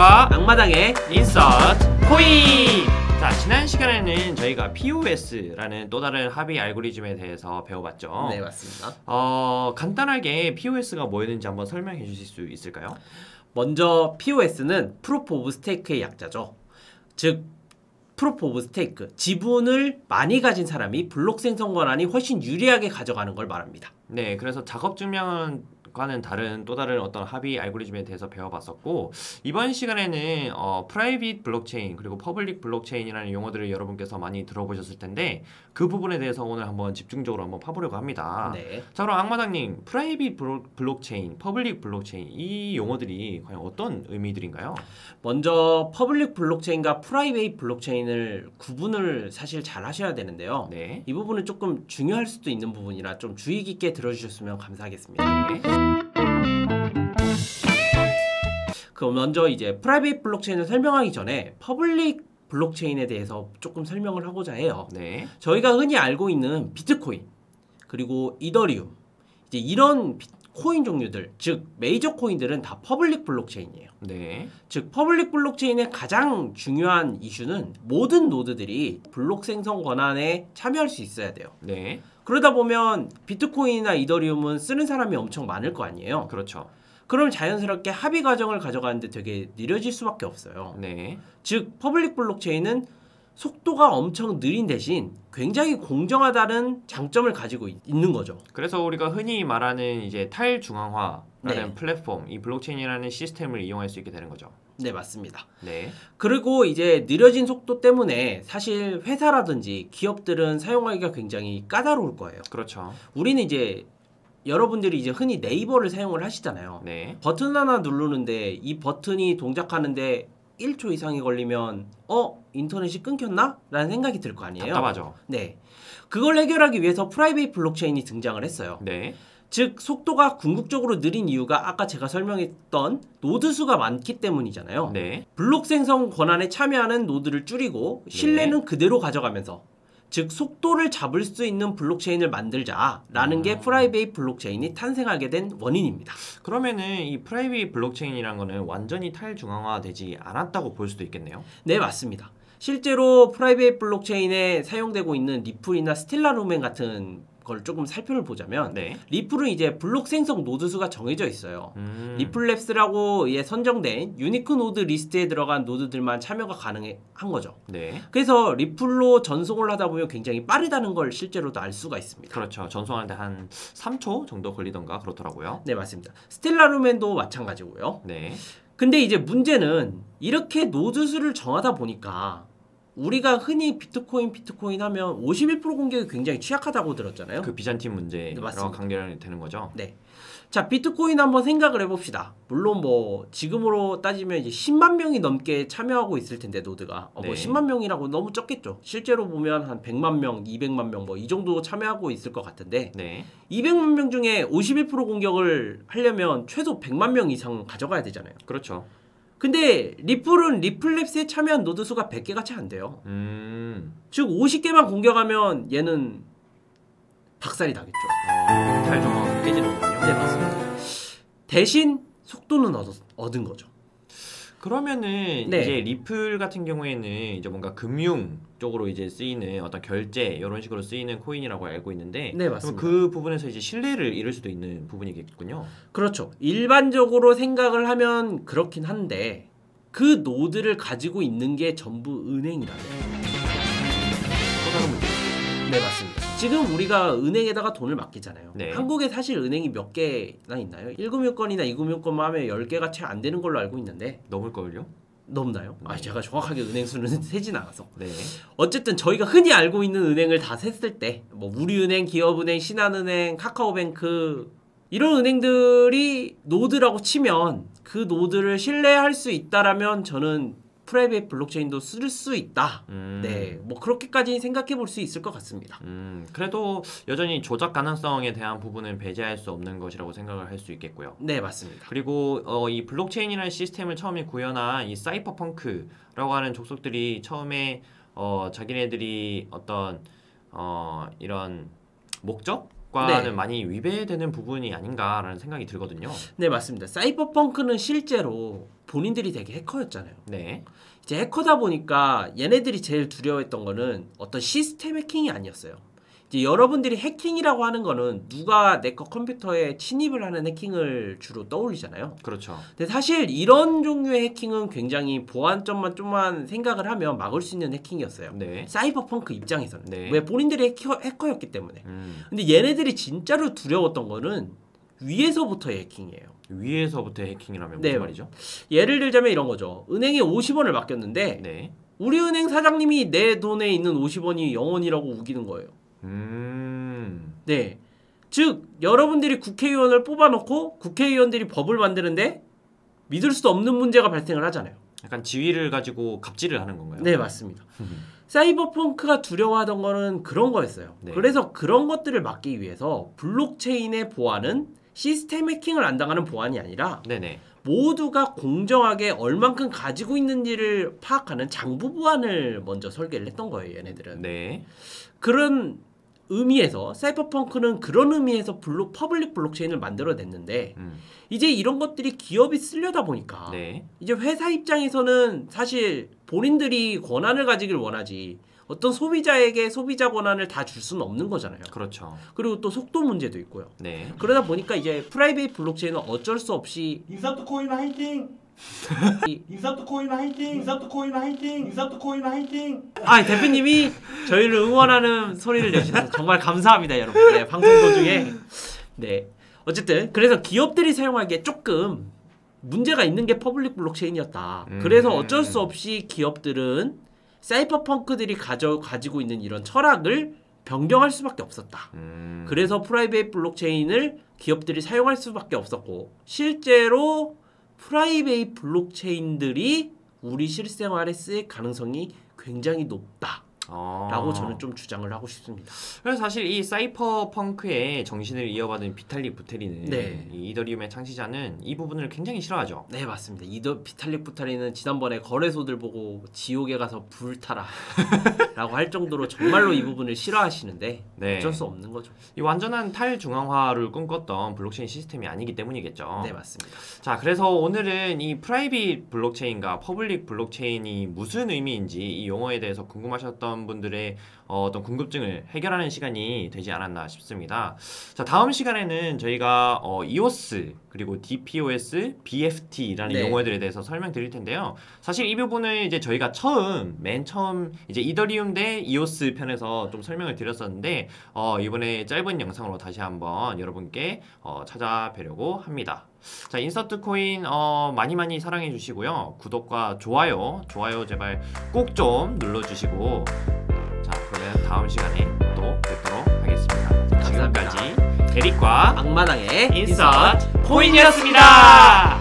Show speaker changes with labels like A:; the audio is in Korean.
A: 꿀팁과
B: 악마당의
A: 인서트 코인! 자, 지난 시간에는 저희가 POS라는 또 다른 합의 알고리즘에 대해서 배워봤죠.
B: 네, 맞습니다.
A: 간단하게 POS가 뭐였는지 한번 설명해 주실 수 있을까요?
B: 먼저 POS는 프루프 오브 스테이크의 약자죠. 즉 프루프 오브 스테이크, 지분을 많이 가진 사람이 블록 생성 권한이 훨씬 유리하게 가져가는 걸 말합니다.
A: 네, 그래서 작업 증명과는 다른 또 다른 어떤 합의 알고리즘에 대해서 배워봤었고, 이번 시간에는 프라이빗 블록체인 그리고 퍼블릭 블록체인이라는 용어들을 여러분께서 많이 들어보셨을 텐데 그 부분에 대해서 오늘 한번 집중적으로 한번 파보려고 합니다.
B: 네.
A: 자, 그럼 악마당님, 프라이빗 블록체인, 퍼블릭 블록체인 이 용어들이 과연 어떤 의미들인가요?
B: 먼저 퍼블릭 블록체인과 프라이빗 블록체인을 구분을 사실 잘 하셔야 되는데요.
A: 네.
B: 이 부분은 조금 중요할 수도 있는 부분이라 좀 주의 깊게 들어주셨으면 감사하겠습니다.
A: 네.
B: 그럼 먼저 이제 프라이빗 블록체인을 설명하기 전에 퍼블릭 블록체인에 대해서 조금 설명을 하고자 해요.
A: 네.
B: 저희가 흔히 알고 있는 비트코인 그리고 이더리움 이제 이런 코인 종류들, 즉 메이저 코인들은 다 퍼블릭 블록체인이에요.
A: 네.
B: 즉 퍼블릭 블록체인의 가장 중요한 이슈는 모든 노드들이 블록 생성 권한에 참여할 수 있어야 돼요.
A: 네.
B: 그러다 보면 비트코인이나 이더리움은 쓰는 사람이 엄청 많을 거 아니에요.
A: 그렇죠.
B: 그럼 자연스럽게 합의 과정을 가져가는데 되게 느려질 수밖에 없어요.
A: 네.
B: 즉 퍼블릭 블록체인은 속도가 엄청 느린 대신 굉장히 공정하다는 장점을 가지고 있는 거죠.
A: 그래서 우리가 흔히 말하는 이제 탈중앙화라는
B: 네.
A: 플랫폼, 이 블록체인이라는 시스템을 이용할 수 있게 되는 거죠.
B: 네, 맞습니다.
A: 네.
B: 그리고 이제 느려진 속도 때문에 사실 회사라든지 기업들은 사용하기가 굉장히 까다로울 거예요.
A: 그렇죠.
B: 우리는 이제 여러분들이 이제 흔히 네이버를 사용을 하시잖아요.
A: 네.
B: 버튼 하나 누르는데 이 버튼이 동작하는데 1초 이상이 걸리면 인터넷이 끊겼나? 라는 생각이 들 거 아니에요.
A: 답답하죠.
B: 네. 그걸 해결하기 위해서 프라이빗 블록체인이 등장을 했어요.
A: 네.
B: 즉 속도가 궁극적으로 느린 이유가 아까 제가 설명했던 노드 수가 많기 때문이잖아요.
A: 네.
B: 블록 생성 권한에 참여하는 노드를 줄이고 신뢰는 그대로 가져가면서 즉 속도를 잡을 수 있는 블록체인을 만들자라는 게 프라이빗 블록체인이 탄생하게 된 원인입니다.
A: 그러면은 이 프라이빗 블록체인이란 거는 완전히 탈중앙화되지 않았다고 볼 수도 있겠네요.
B: 네, 맞습니다. 실제로 프라이빗 블록체인에 사용되고 있는 리플이나 스텔라루멘 같은 걸 조금 살펴보자면
A: 네.
B: 리플은 이제 블록 생성 노드 수가 정해져 있어요. 리플랩스라고 선정된 유니크 노드 리스트에 들어간 노드들만 참여가 가능한 거죠.
A: 네.
B: 그래서 리플로 전송을 하다 보면 굉장히 빠르다는 걸 실제로도 알 수가 있습니다.
A: 그렇죠. 전송하는데 한 3초 정도 걸리던가 그렇더라고요.
B: 네, 맞습니다. 스텔라루멘도 마찬가지고요.
A: 네.
B: 근데 이제 문제는 이렇게 노드 수를 정하다 보니까 우리가 흔히 비트코인 하면 51% 공격이 굉장히 취약하다고 들었잖아요.
A: 그 비잔틴 문제랑
B: 네, 맞습니다.
A: 관계되는 거죠.
B: 네. 자, 비트코인 한번 생각을 해봅시다. 물론 뭐 지금으로 따지면 이제 10만 명이 넘게 참여하고 있을 텐데 노드가
A: 네.
B: 뭐 10만 명이라고 너무 적겠죠. 실제로 보면 한 100만 명, 200만 명 뭐 이 정도 참여하고 있을 것 같은데
A: 네.
B: 200만 명 중에 51% 공격을 하려면 최소 100만 명 이상 가져가야 되잖아요.
A: 그렇죠.
B: 근데 리플은 리플랩스에 참여한 노드 수가 100개가 채 안 돼요. 즉 50개만 공격하면 얘는 박살이 나겠죠.
A: 탈중앙화 깨지는군요.
B: 네, 맞습니다. 대신 속도는 얻은 거죠.
A: 그러면은
B: 네.
A: 이제 리플 같은 경우에는 이제 뭔가 금융 쪽으로 이제 쓰이는 어떤 결제 이런 식으로 쓰이는 코인이라고 알고 있는데,
B: 네, 맞습니다.
A: 그럼 그 부분에서 이제 신뢰를 잃을 수도 있는 부분이겠군요.
B: 그렇죠. 일반적으로 생각을 하면 그렇긴 한데 그 노드를 가지고 있는 게 전부 은행이라는.
A: 또 다른 문제.
B: 네, 맞습니다. 지금 우리가 은행에다가 돈을 맡기잖아요.
A: 네.
B: 한국에 사실 은행이 몇 개나 있나요? 1금융권이나 2금융권만 하면 10개가 채 안 되는 걸로 알고 있는데
A: 넘을걸요?
B: 넘나요?
A: 네.
B: 제가 정확하게 은행 수는 세진 않아서.
A: 네.
B: 어쨌든 저희가 흔히 알고 있는 은행을 다 셌을 때 뭐 우리은행, 기업은행, 신한은행, 카카오뱅크 이런 은행들이 노드라고 치면 그 노드를 신뢰할 수 있다라면 저는 프라이빗 블록체인도 쓸 수 있다. 네, 뭐 그렇게까지 생각해 볼 수 있을 것 같습니다.
A: 그래도 여전히 조작 가능성에 대한 부분은 배제할 수 없는 것이라고 생각을 할 수 있겠고요.
B: 네, 맞습니다.
A: 그리고 이 블록체인이라는 시스템을 처음에 구현한 이 사이퍼펑크라고 하는 족속들이 처음에 자기네들이 어떤 이런 목적? 과는
B: 네.
A: 많이 위배되는 부분이 아닌가라는 생각이 들거든요.
B: 네, 맞습니다. 사이버펑크는 실제로 본인들이 되게 해커였잖아요.
A: 네.
B: 이제 해커다 보니까 얘네들이 제일 두려워했던 거는 어떤 시스템 해킹이 아니었어요. 이제 여러분들이 해킹이라고 하는 거는 누가 내 거 컴퓨터에 침입을 하는 해킹을 주로 떠올리잖아요.
A: 그렇죠.
B: 근데 사실 이런 종류의 해킹은 굉장히 보안점만 좀만 생각을 하면 막을 수 있는 해킹이었어요.
A: 네.
B: 사이버펑크 입장에서는.
A: 네.
B: 왜 본인들이 해커였기 때문에. 근데 얘네들이 진짜로 두려웠던 거는 위에서부터의 해킹이에요.
A: 위에서부터 해킹이라면
B: 네.
A: 무슨 말이죠?
B: 예를 들자면 이런 거죠. 은행에 50원을 맡겼는데
A: 네.
B: 우리 은행 사장님이 내 돈에 있는 50원이 0원이라고 우기는 거예요. 네. 즉 여러분들이 국회의원을 뽑아놓고 국회의원들이 법을 만드는데 믿을 수 없는 문제가 발생을 하잖아요.
A: 약간 지위를 가지고 갑질을 하는 건가요?
B: 네, 맞습니다. 사이버펑크가 두려워하던 거는 그런 거였어요.
A: 네.
B: 그래서 그런 것들을 막기 위해서 블록체인의 보안은 시스템 해킹을 안 당하는 보안이 아니라
A: 네네.
B: 모두가 공정하게 얼만큼 가지고 있는지를 파악하는 장부 보안을 먼저 설계를 했던 거예요, 얘네들은.
A: 네.
B: 그런 의미에서 사이버펑크는 그런 의미에서 퍼블릭 블록체인을 만들어냈는데 이제 이런 것들이 기업이 쓰려다 보니까
A: 네.
B: 이제 회사 입장에서는 사실 본인들이 권한을 가지길 원하지 어떤 소비자에게 소비자 권한을 다 줄 수는 없는 거잖아요.
A: 그렇죠.
B: 그리고 또 속도 문제도 있고요.
A: 네.
B: 그러다 보니까 이제 프라이빗 블록체인은 어쩔 수 없이
C: 인서트 코인 화이팅! 인서트 코인 화이팅! 인서트 코인 화이팅! 인서트 코인 화이팅!
B: 대표님이 저희를 응원하는 소리를 내주셔서 정말 감사합니다, 여러분. 네, 방송 도중에. 네. 어쨌든 그래서 기업들이 사용하기에 조금 문제가 있는 게 퍼블릭 블록체인이었다. 그래서 어쩔 수 없이 기업들은 사이버펑크들이 가지고 있는 이런 철학을 변경할 수밖에 없었다. 그래서 프라이빗 블록체인을 기업들이 사용할 수밖에 없었고 실제로 프라이빗 블록체인들이 우리 실생활에 쓰일 가능성이 굉장히 높다라고 저는 좀 주장을 하고 싶습니다.
A: 그래서 사실 이 사이버펑크의 정신을 이어받은 비탈릭 부테리는
B: 네.
A: 이 이더리움의 창시자는 이 부분을 굉장히 싫어하죠.
B: 네, 맞습니다. 비탈릭 부타리는 지난번에 거래소들 보고 지옥에 가서 불타라 라고 할 정도로 정말로 이 부분을 싫어하시는데
A: 네.
B: 어쩔 수 없는 거죠.
A: 이 완전한 탈중앙화를 꿈꿨던 블록체인 시스템이 아니기 때문이겠죠.
B: 네, 맞습니다.
A: 자, 그래서 오늘은 이 프라이빗 블록체인과 퍼블릭 블록체인이 무슨 의미인지 이 용어에 대해서 궁금하셨던 분들의 어떤 궁금증을 해결하는 시간이 되지 않았나 싶습니다. 자, 다음 시간에는 저희가 EOS 그리고 DPoS, BFT라는
B: 네.
A: 용어들에 대해서 설명드릴 텐데요. 사실 이 부분을 이제 저희가 맨 처음 이제 이더리움 대 EOS 편에서 좀 설명을 드렸었는데 이번에 짧은 영상으로 다시 한번 여러분께 찾아뵈려고 합니다. 자, 인서트 코인 많이 사랑해 주시고요. 구독과 좋아요 제발 꼭 좀 눌러주시고, 자, 그러면 다음 시간에 또 뵙도록 하겠습니다. 지금까지 에릭과
B: 악마당의
A: 인서트 코인이었습니다.